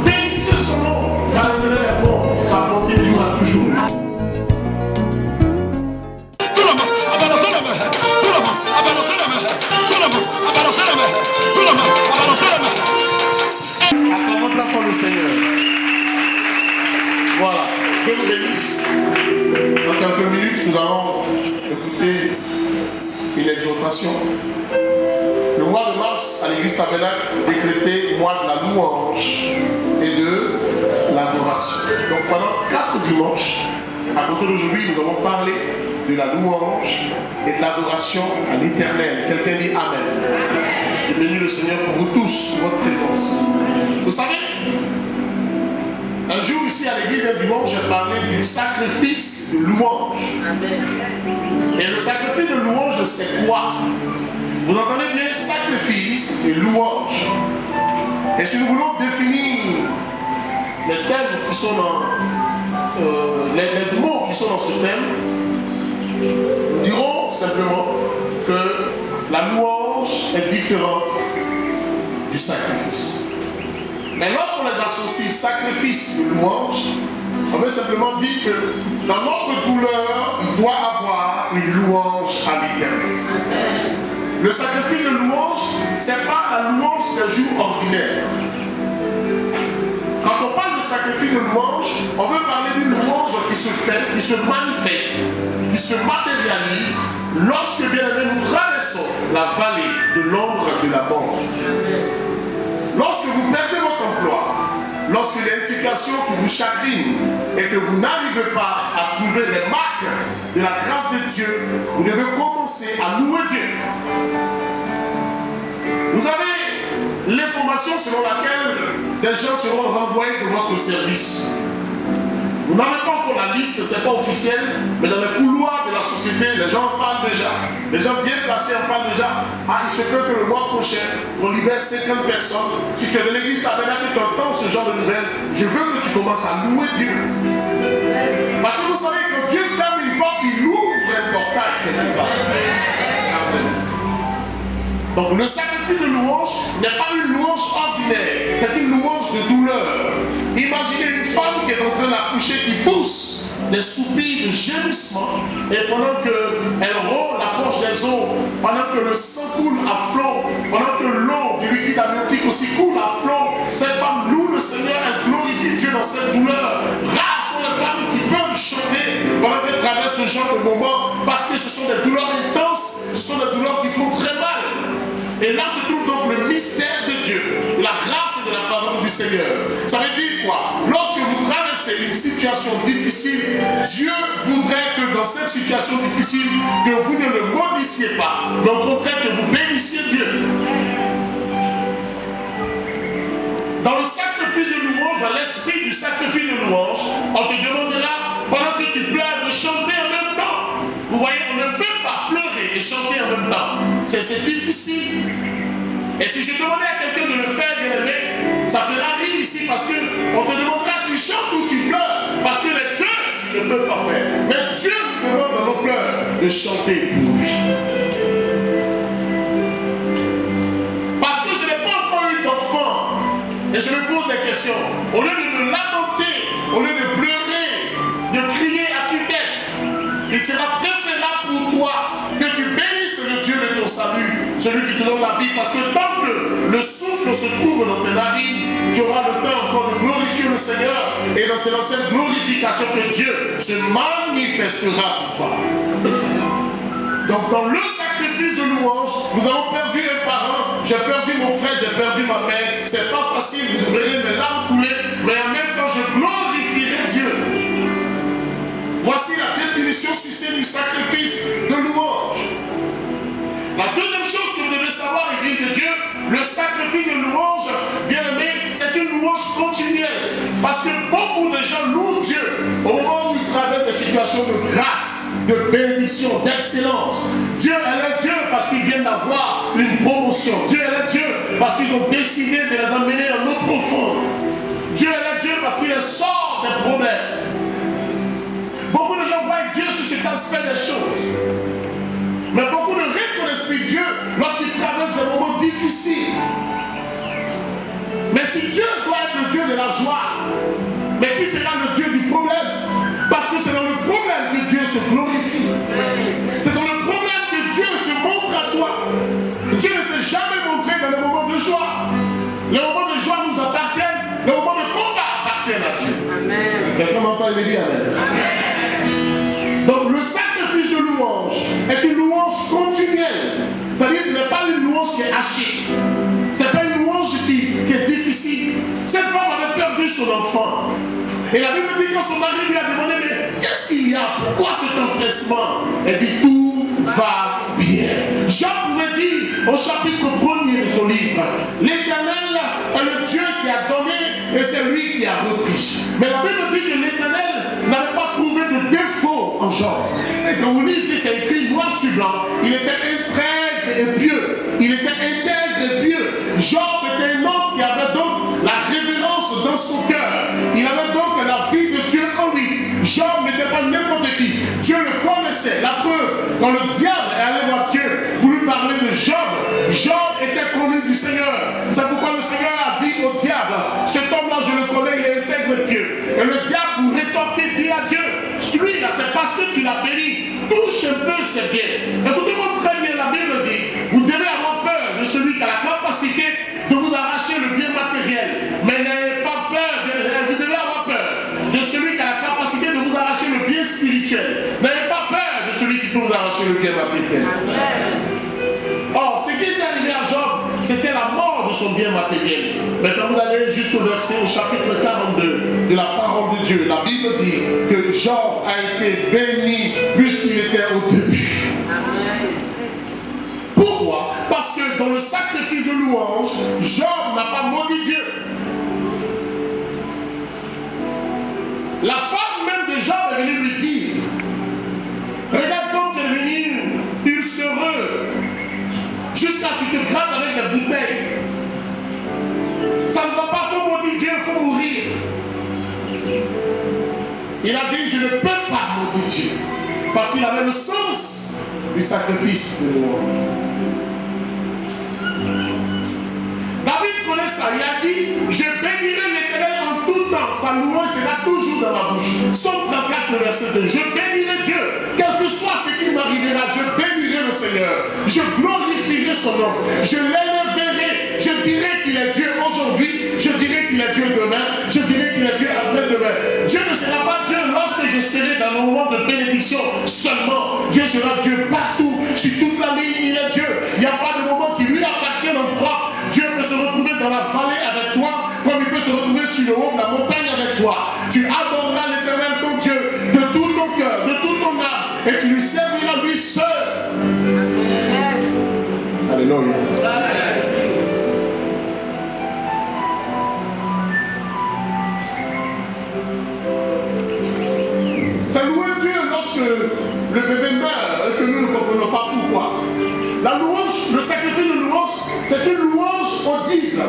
Bénissez son nom, car l'éternel est bon, sa bonté durera toujours. Acclamons la foi du Seigneur. Voilà, Dieu nous bénisse. Dans quelques minutes, nous allons écouter une exhortation. Le mois de mars, à l'église Tabernacle, décrété mois de la louange et de l'adoration. Donc pendant 4 dimanches, à partir d'aujourd'hui, nous allons parler de la louange et de l'adoration à l'Éternel. Quelqu'un dit Amen. Je bénis le Seigneur pour vous tous, pour votre présence. Vous savez, un jour ici à l'église, un dimanche, j'ai parlé du sacrifice de louange. Et le sacrifice de louange, c'est quoi? Vous entendez bien, sacrifice et louange. Et si nous voulons définir les thèmes qui sont dans les mots qui sont dans ce thème, nous dirons simplement que la louange est différente du sacrifice. Mais lorsqu'on les associe sacrifice et louange, on veut simplement dire que dans notre douleur, il doit avoir une louange à l'Éternel. Le sacrifice de louange, ce n'est pas la louange d'un jour ordinaire. Quand on parle de sacrifice de louange, on veut parler d'une louange qui se fait, qui se manifeste, qui se matérialise lorsque, bien aimé, nous traversons la vallée de l'ombre de la mort. Lorsque vous perdez votre emploi, lorsqu'il y a une situation qui vous chagrine et que vous n'arrivez pas à trouver les marques de la grâce de Dieu, vous devez commencer à louer Dieu. Vous avez l'information selon laquelle des gens seront renvoyés de votre service. Vous n'avez pas encore la liste, ce n'est pas officiel, mais dans les couloirs de la société, les gens en parlent déjà. Les gens bien placés en parlent déjà. Ah, il se peut que le mois prochain, on libère 50 personnes. Si tu es de l'église Tabernacle et tu entends ce genre de nouvelles, je veux que tu commences à louer Dieu. Parce que vous savez, quand Dieu ferme une porte, il ouvre un portail quelque part. Donc le sacrifice de louange n'est pas une louange ordinaire, c'est une louange de douleur. Imaginez une femme qui est en train d'accoucher, qui pousse des soupirs de gémissement, et pendant qu'elle rôle la poche des os, pendant que le sang coule à flot, pendant que l'eau du liquide amniotique aussi coule à flot, cette femme loue le Seigneur, elle glorifie Dieu dans cette douleur. Rares sont les femmes qui peuvent chanter pendant qu'elles traversent ce genre de moment, parce que ce sont des douleurs intenses, ce sont des douleurs qui font très mal. Et là se trouve donc le mystère de Dieu, de la grâce et de la faveur du Seigneur. Ça veut dire quoi? Lorsque vous traversez une situation difficile, Dieu voudrait que dans cette situation difficile, que vous ne le maudissiez pas, mais au contraire que vous bénissiez Dieu. Dans le sacrifice de louange, dans l'esprit du sacrifice de louange, on te demandera, pendant que tu pleures, de chanter en même temps. Vous voyez, on ne peut pas pleurer et chanter en même temps. C'est difficile. Et si je demandais à quelqu'un de le faire, bien aimé, ça fera rire ici parce qu'on te demandera tu chantes ou tu pleures. Parce que les deux, tu ne peux pas faire. Mais Dieu nous demande dans nos pleurs de chanter pour lui. Parce que je n'ai pas encore eu d'enfant. Et je me pose des questions. Au lieu de me lamenter, au lieu de pleurer, de crier à tue-tête, il sera préférable pour toi que tu bénisses le Dieu de ton salut, celui qui te donne la vie, parce que tant que le souffle se trouve dans tes narines, tu auras le temps encore de glorifier le Seigneur, et c'est dans cette glorification que Dieu se manifestera pour toi. Donc dans le sacrifice de louange, nous avons perdu les parents, j'ai perdu mon frère, j'ai perdu ma mère, c'est pas facile, vous verrez mes larmes couler, mais en même temps je glorifierai Dieu. Voici la définition succincte du sacrifice de louange. La deuxième chose que vous devez savoir, Église de Dieu, le sacrifice de louange, bien aimé, c'est une louange continuelle. Parce que beaucoup de gens louent Dieu au moment où ils traversent des situations de grâce, de bénédiction, d'excellence. Dieu est Dieu parce qu'ils viennent d'avoir une promotion. Dieu est Dieu parce qu'ils ont décidé de les emmener en eau profonde. Dieu est Dieu parce qu'il les sort des problèmes. Beaucoup de gens voient Dieu sur cet aspect des choses. Mais beaucoup ne reconnaissent plus Dieu lorsqu'ils traversent des moments difficiles. si Dieu doit être le Dieu de la joie, mais qui sera le Dieu du problème? Parce que c'est dans le problème que Dieu se glorifie. C'est dans le problème que Dieu se montre à toi. Dieu ne s'est jamais montré dans les moments de joie. Les moments de joie nous appartiennent, les moments de combat appartiennent à Dieu. Amen. Quelqu'un m'entend et me dit Amen. Amen. Donc le sacrifice de louange est une louange continuelle. C'est-à-dire que ce n'est pas une louange qui est hachée. Ce n'est pas une louange qui est difficile. Cette femme avait perdu son enfant. Et la Bible dit que quand son mari lui a demandé, mais qu'est-ce qu'il y a? Pourquoi cet empressement? Elle dit, tout va bien. Jean pouvait dire au chapitre 1er de son livre, l'Éternel est le Dieu qui a donné et c'est lui qui a repris. Mais la Bible dit que l'Éternel n'avait pas trouvé de défaut en Job. Et quand vous lisez, c'est écrit noir sur blanc, il était intègre et pieux. Il était intègre et pieux. Job était un homme qui avait donc la révérence dans son cœur. Il avait donc la vie de Dieu en lui. Job n'était pas n'importe qui. Dieu le connaissait. La preuve, quand le diable est allé voir Dieu pour lui parler de Job, Job était connu du Seigneur. C'est pourquoi le Seigneur a dit au diable, cet homme-là, je le connais, il est intègre et pieux. Et le diable, pour rétorquer, dit à Dieu, celui-là, c'est parce que tu l'as béni. Touche un peu, c'est bien. Écoutez-moi très bien, la Bible dit, vous devez avoir peur de celui qui a la capacité de vous arracher le bien matériel. Mais n'ayez pas peur, vous devez avoir peur de celui qui a la capacité de vous arracher le bien spirituel. N'ayez pas peur de celui qui peut vous arracher le bien matériel. Or, ce qui est arrivé à Job, c'était la mort de son bien matériel. Mais quand vous allez jusqu'au verset, au chapitre 42 de la parole de Dieu, la Bible dit que Job a été béni puisqu'il était au début. Pourquoi? Parce que dans le sacrifice de louange, Job n'a pas maudit Dieu. La femme même de Job est venue lui dire, regarde comme tu es devenu ulcéreux, jusqu'à ce que tu te grattes avec des bouteilles. Ça ne va pas, faut maudire Dieu, il faut mourir. Il a dit, je ne peux pas maudire Dieu, parce qu'il avait le sens du sacrifice de louange. David connaît ça, il a dit, je bénirai l'Éternel en tout temps, sa louange sera toujours dans ma bouche. Somme 34, le verset 2, je bénirai Dieu, quel que soit ce qui m'arrivera, je bénirai le Seigneur, je glorifierai son nom, je l'élèverai, je dirai qu'il est Dieu aujourd'hui, je dirai qu'il est Dieu demain, je dirai qu'il est Dieu après-demain. Dieu ne sera pas Dieu lorsque je serai dans le moment de bénédiction seulement. Dieu sera Dieu partout, sur toute la ligne, il est Dieu. Il n'y a pas de moment qui lui appartient en propre. Dieu peut se retrouver dans la vallée avec toi, comme il peut se retrouver sur le haut de la montagne avec toi. Tu adoreras l'Éternel ton Dieu de tout ton cœur, de toute ton âme, et tu lui serviras lui seul. Alléluia. C'est louer Dieu lorsque le bébé meurt et que nous ne comprenons pas pourquoi. La louange, le sacrifice de louange, c'est une louange audible.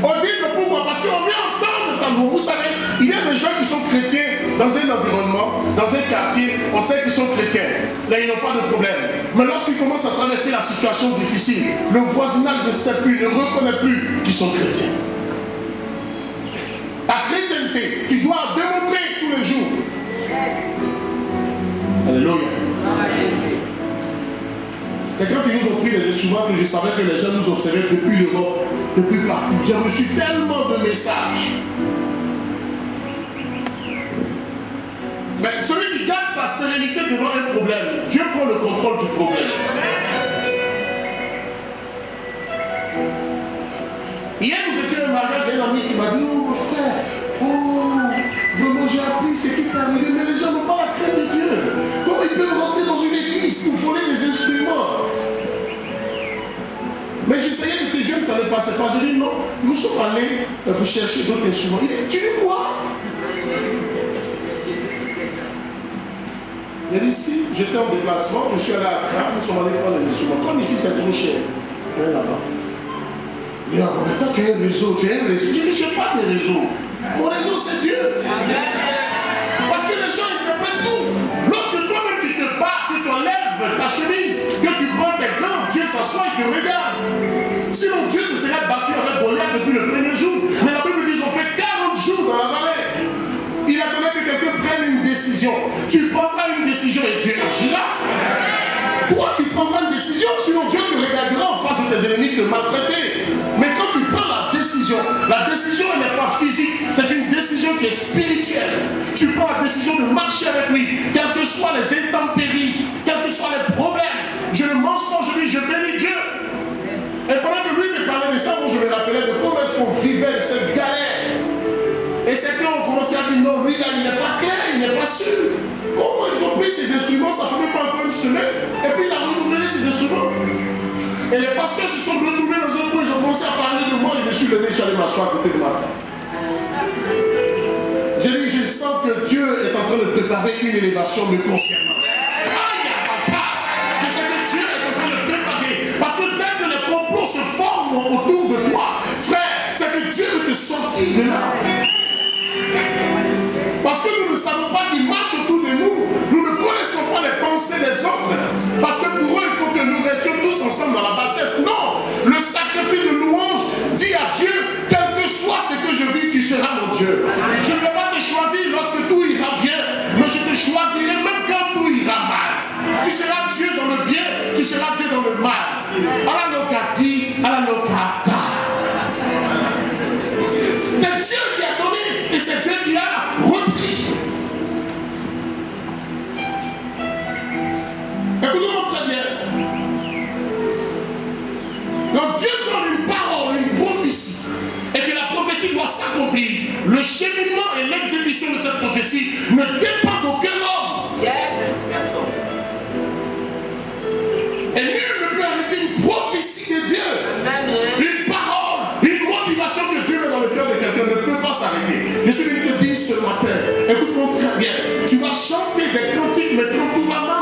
Audible pourquoi? Parce qu'on vient entendre ta louange. Vous savez, il y a des gens qui sont chrétiens dans un environnement, dans un quartier, on sait qu'ils sont chrétiens. Là, ils n'ont pas de problème. Mais lorsqu'ils commencent à traverser la situation difficile, le voisinage ne sait plus, ne reconnaît plus qu'ils sont chrétiens. Ta chrétienté, tu dois démontrer tous les jours. Alléluia. C'est quand ils nous ont pris les instruments que je savais que les gens nous observaient depuis l'Europe, depuis partout. J'ai reçu tellement de messages. Mais celui qui garde sa sérénité devant un problème, Dieu prend le contrôle du problème. Hier, nous étions à un mariage, il y a un ami qui m'a dit, oh mon frère, vraiment j'ai appris ce qui t'est arrivé, mais les gens n'ont pas la crainte de Dieu. Comment ils peuvent rentrer dans une église pour voler des instruments? Mais j'essayais de te dire que ça ne passait pas. Je dis non, nous sommes allés pour chercher d'autres instruments. Il dit, tu dis quoi? Il a dit, si j'étais en déplacement, je suis allé à Accra, nous sommes allés prendre des instruments. Comme ici, c'est trop cher. Viens là-bas. Il dit, mais toi, tu as un réseau, tu as un réseau. Je dis, je n'ai pas de réseau. Mon réseau, c'est Dieu. Parce que les gens interprètent tout. Lorsque toi-même tu te bats, que tu enlèves ta chemise, que tu prends tes gants, Dieu s'assoit et te regarde. Sinon, Dieu se serait battu avec Goliath décision. Tu prendras une décision et Dieu agira. Toi, tu prendras une décision, sinon Dieu te regardera en face de tes ennemis te maltraiter. Mais quand tu prends la décision elle n'est pas physique, c'est une décision qui est spirituelle. Tu prends la décision de marcher avec lui, quels que soient les intempéries, quels que soient les problèmes. Je ne mange pas aujourd'hui, je bénis Dieu. Et pendant que lui me parlait de ça, moi je me rappelais de comment est-ce qu'on vivait cette galère. Et certains ont commencé à dire non, lui là, il n'est pas clair, il n'est pas sûr. Comment ils ont pris ces instruments, ça fait même pas encore une semaine, et puis il a renouvelé ces instruments. Et les pasteurs se sont retrouvés dans un coin, ils ont commencé à parler de moi, et je suis venu, je suis allé m'asseoir à côté de ma femme. J'ai dit, je sens que Dieu est en train de préparer une élévation me concernant. Je sais que Dieu est en train de préparer. Parce que dès que les complots se forment autour de toi, frère, c'est que Dieu veut te sortir de là. Parce que nous ne savons pas qui marche autour de nous. Nous ne connaissons pas les pensées des autres. Parce que pour eux, il faut que nous restions tous ensemble dans la bassesse. Non, le sacrifice de louange dit à Dieu, quel que soit ce que je vis, tu seras mon Dieu. Je ne vais pas te choisir lorsque tout ira bien, mais je te choisirai même quand tout ira mal. Tu seras Dieu dans le bien, tu seras Dieu dans le mal. Allah n'a dit, Allah n'a pas. C'est Dieu qui a donné et c'est Dieu qui a repris. Écoutez-moi très bien. Quand Dieu donne une parole, une prophétie, et que la prophétie doit s'accomplir, le cheminement et l'exécution de cette prophétie ne dépendent d'aucun homme. Et nul ne peut arrêter une prophétie de Dieu. Une parole, une motivation que Dieu met dans le cœur de quelqu'un ne peut pas s'arrêter. Je suis venu te dire ce matin, écoute-moi très bien, tu vas chanter des cantiques, mais quand tout va mal.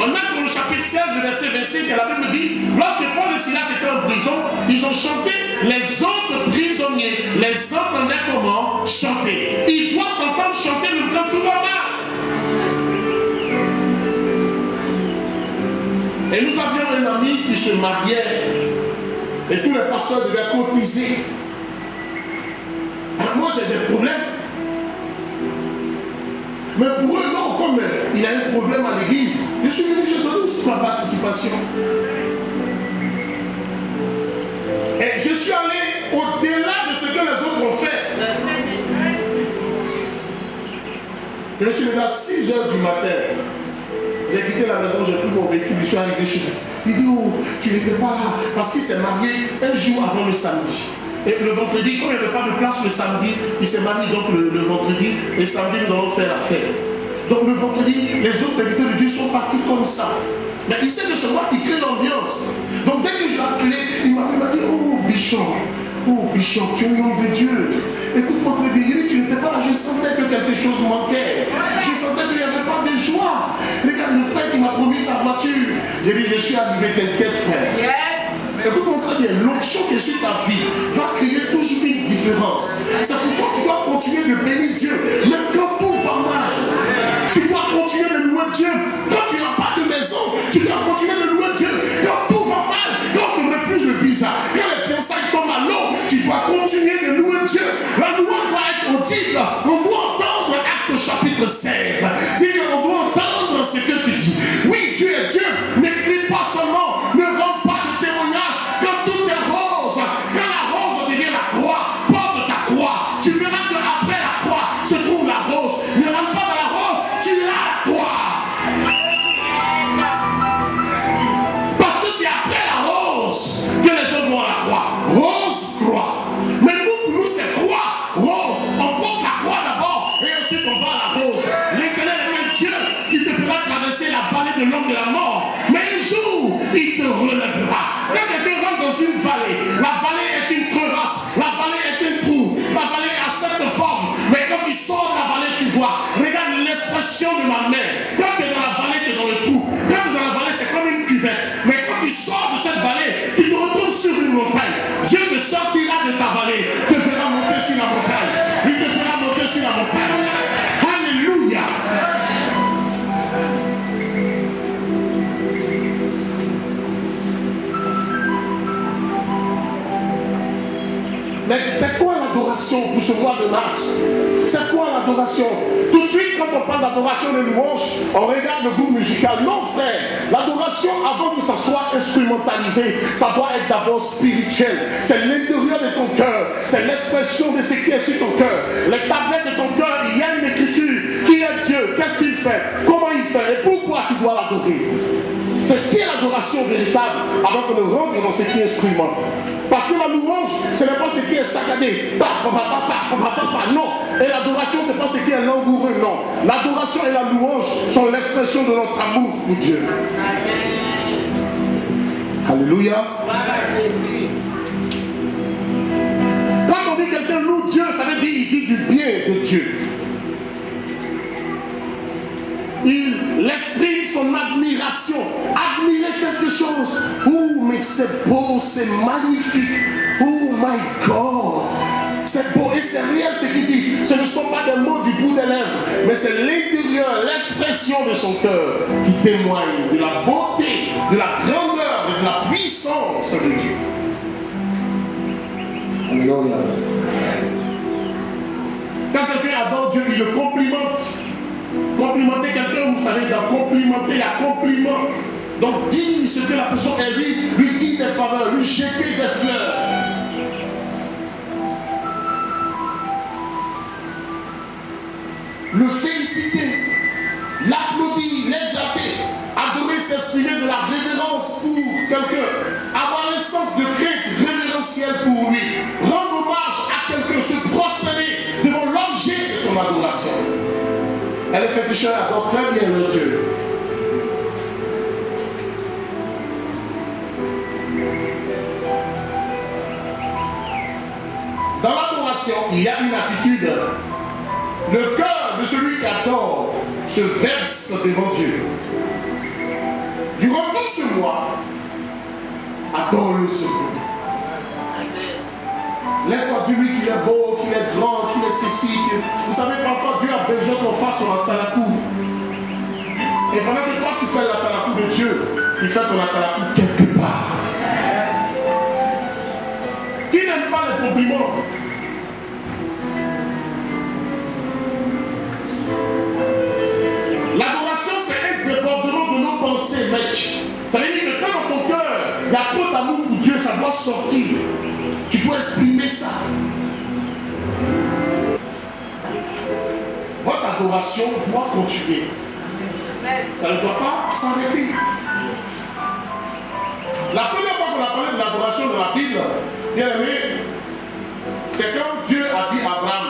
On a dans le chapitre 16, le verset 25, la Bible dit, lorsque Paul et Silas étaient en prison, ils ont chanté les autres prisonniers. Les entendaient comment chanter. Ils doivent entendre chanter le quand tout va mal. Et nous avions un ami qui se mariait et tous les pasteurs devaient cotiser. Alors moi j'ai des problèmes. Mais pour eux, non, comme il a un problème à l'église, je suis venu, je donne aussi ma participation. Et je suis allé au-delà de ce que les autres ont fait. Je suis venu à 6 h du matin. J'ai quitté la maison, j'ai pris mon véhicule, je suis arrivé chez lui. Il dit, oh, tu n'étais pas là, parce qu'il s'est marié un jour avant le samedi. Et le vendredi, comme il n'y avait pas de place le samedi, il s'est marié donc le vendredi, et samedi, nous allons faire la fête. Donc le vendredi, les autres serviteurs de Dieu sont partis comme ça. Mais il sait de ce moi qui crée l'ambiance. Donc dès que je l'ai appelé, il m'a dit, oh Bishop, tu es un homme de Dieu. Écoute-moi très bien, tu n'étais pas là, je sentais que quelque chose manquait. Je sentais qu'il n'y avait pas de joie. Regarde le frère qui m'a promis sa voiture. J'ai dit, je suis arrivé, t'inquiète frère. Yes. Écoute-moi très bien, l'onction qui est sur ta vie va créer toujours une différence. C'est pourquoi tu dois continuer de bénir Dieu, même quand tout va mal. Tu dois continuer de louer Dieu. Quand tu n'as pas de maison, tu dois continuer de louer Dieu. Quand tout va mal, quand tu refuses le visa, quand les fiançailles tombent à l'eau, tu dois continuer de louer Dieu. La louange doit être audible. On doit entendre Acte chapitre 16. Dis qu'on doit entendre ce que tu dis. Oui, Dieu est Dieu. N'écris pas seulement. Ne rends pas de témoignage. Quand tout est rose, quand la rose devient la croix, porte ta croix. Tu verras qu'après la croix se trouve la rose. Ne rentre pas dans la rose, tu as la croix. Parce que c'est après la rose que les gens vont à la croix. Rose, croix. Mais nous c'est croix, rose. On porte la croix d'abord et ensuite on va à la rose. L'Éternel est un Dieu qui te fera traverser la vallée de l'homme de la mort. Mais un jour, il te relèvera. Quand quelqu'un rentre dans une vallée, la vallée est une crevasse, la vallée est un trou, la vallée a cette forme. Mais quand tu sors de la vallée, tu vois. Regarde l'expression de ma main. Quand tu es dans la vallée, tu es dans le trou. Quand tu es dans la vallée, c'est comme une cuvette. Mais quand tu sors de cette vallée, tu te retrouves sur une montagne. Dieu te sortira de ta vallée, te fera monter sur la montagne. Il te fera monter sur la montagne. Alléluia. Mais c'est quoi l'adoration? adoration pour ce mois de mars. C'est quoi l'adoration? Tout de suite, quand on parle d'adoration de louange, on regarde le groupe musical. Non, frère, l'adoration, avant que ça soit instrumentalisé, ça doit être d'abord spirituel. C'est l'intérieur de ton cœur, c'est l'expression de ce qui est sur ton cœur. Les tablettes de ton cœur, il y a une écriture. Qui est Dieu? Qu'est-ce qu'il fait? Comment il fait? Et pourquoi tu dois l'adorer? C'est ce qui est l'adoration véritable avant qu'on ne rentre dans ce qui est instrument. Parce que la louange, ce n'est pas ce qui est saccadé. Non. Et l'adoration, ce n'est pas ce qui est langoureux. Non. L'adoration et la louange sont l'expression de notre amour pour Dieu. Amen. Alléluia. Quand on dit quelqu'un loue Dieu, ça veut dire qu'il dit du bien de Dieu. Il exprime son admiration. Admirer quelque chose. Oh, mais c'est beau, c'est magnifique. Oh my God. C'est beau et c'est réel ce qu'il dit. Ce ne sont pas des mots du bout des lèvres, mais c'est l'intérieur, l'expression de son cœur qui témoigne de la beauté, de la grandeur, de la puissance de Dieu. Alléluia. Quand quelqu'un adore Dieu, il le complimente. Complimenter quelqu'un, vous savez, dans complimenter, il y a compliment. Donc dire ce que la personne est lui dire des faveurs, lui jeter des fleurs. Le féliciter, l'applaudir, l'exalter, adorer, s'exprimer de la révérence pour quelqu'un, avoir un sens de crainte révérentielle pour lui, rendre hommage à quelqu'un, se prosterner devant l'objet de son adoration. Elle est féticheur, adore très bien le Dieu. Dans l'adoration, il y a une attitude. Le cœur de celui qui adore se verse devant Dieu. Durant tout ce mois, adore-le Seigneur. Lève-toi, dis-lui qu'il est beau, qu'il est grand, qu'il est ceci. Vous savez, parfois Dieu a besoin qu'on fasse son atalakou. Et pendant que toi tu fais l'atalakou de Dieu, il fait ton atalakou quelque part. Qui n'aime pas les compliments? L'adoration, c'est un débordement de nos pensées, mec. Ça veut dire que quand dans ton cœur, il y a trop d'amour pour Dieu, ça doit sortir. Tu dois exprimer ça. Votre adoration doit continuer. Ça ne doit pas s'arrêter. La première fois qu'on a parlé de l'adoration de la Bible, bien aimé, c'est quand Dieu a dit à Abraham,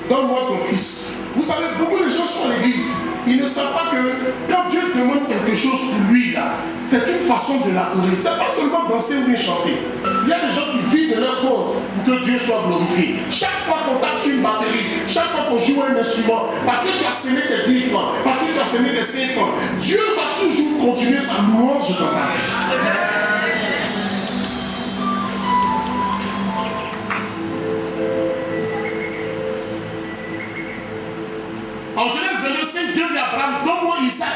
donne-moi ton fils. Vous savez, beaucoup de gens sont à l'église. Ils ne savent pas que quand Dieu demande quelque chose pour lui, là, c'est une façon de l'adorer. Ce n'est pas seulement danser ou bien chanter. Il y a des gens qui vivent de leur compte pour que Dieu soit glorifié. Chaque fois qu'on tape sur une batterie, chaque fois qu'on joue un instrument, parce que tu as semé tes 10 francs, parce que tu as semé tes 5 francs, Dieu va toujours continuer sa louange dans ta vie. En Genèse 25, Dieu dit à Abraham, donne-moi Isaac.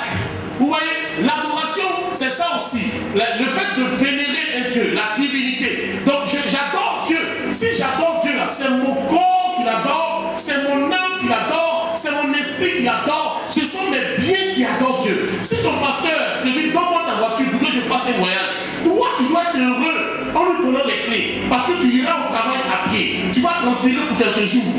Vous voyez, l'adoration, c'est ça aussi. Le fait de vénérer un Dieu, la divinité. Donc, j'adore Dieu. Si j'adore Dieu, c'est mon corps qui l'adore, c'est mon âme qui l'adore, c'est mon esprit qui l'adore. Ce sont mes biens qui adorent Dieu. Si ton pasteur te dit, donne-moi ta voiture pour que je fasse un voyage, toi, tu dois être heureux en lui donnant les clés. Parce que tu iras au travail à pied. Tu vas transpirer pour quelques jours.